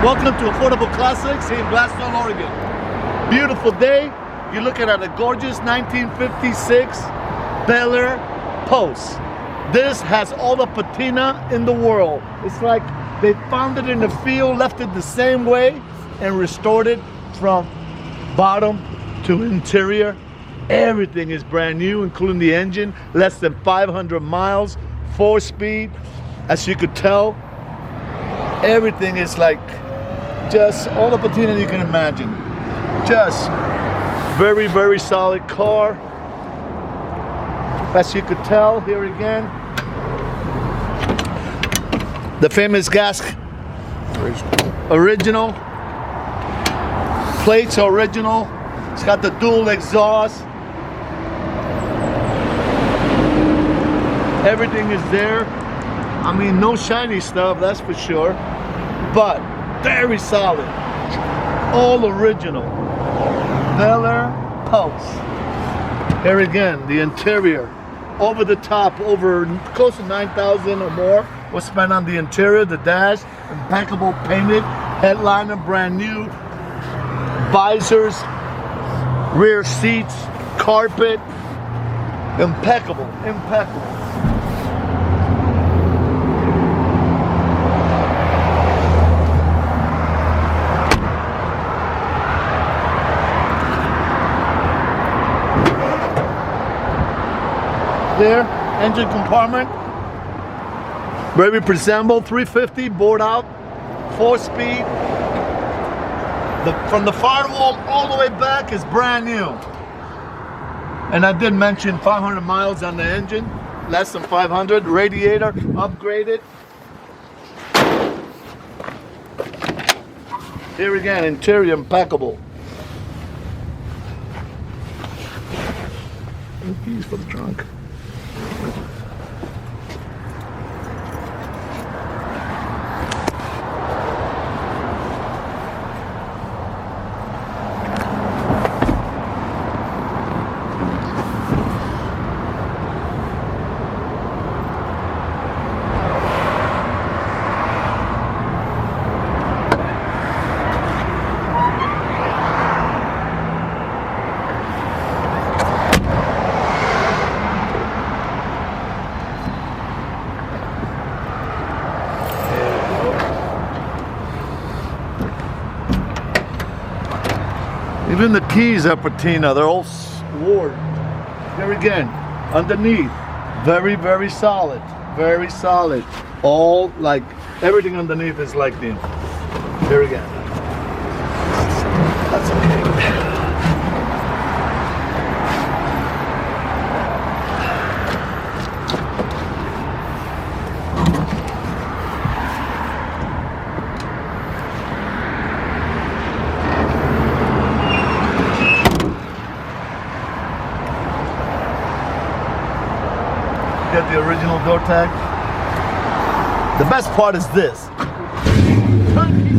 Welcome to Affordable Classics here in Gladstone, Oregon. Beautiful day. You're looking at a gorgeous 1956 BelAir Post. This has all the patina in the world. It's like they found it in the field, left it the same way, and restored it from bottom to interior. Everything is brand new, including the engine. Less than 500 miles, 4-speed. As you could tell, everything is like just all the patina you can imagine. Just very, very solid car. As you could tell, here again, the famous gas original. Plates are original. It's got the dual exhaust. Everything is there. I mean, no shiny stuff, that's for sure, but very solid. All original. BelAir Post. Here again, the interior. Over the top, over close to $9,000 or more was spent on the interior. The dash, impeccable painted. Headliner, brand new. Visors, rear seats, carpet. Impeccable, impeccable. There, engine compartment, very presentable, 350, bored out, 4-speed. From the firewall all the way back is brand new. And I did mention 500 miles on the engine, less than 500. Radiator upgraded. Here again, interior impeccable. Keys for the trunk. Even the keys are patina, they're all worn. Here again, underneath, very, very solid, very solid. All like, everything underneath is like new. Here again. That's okay. Get the original door tag. The best part is this. Turnkey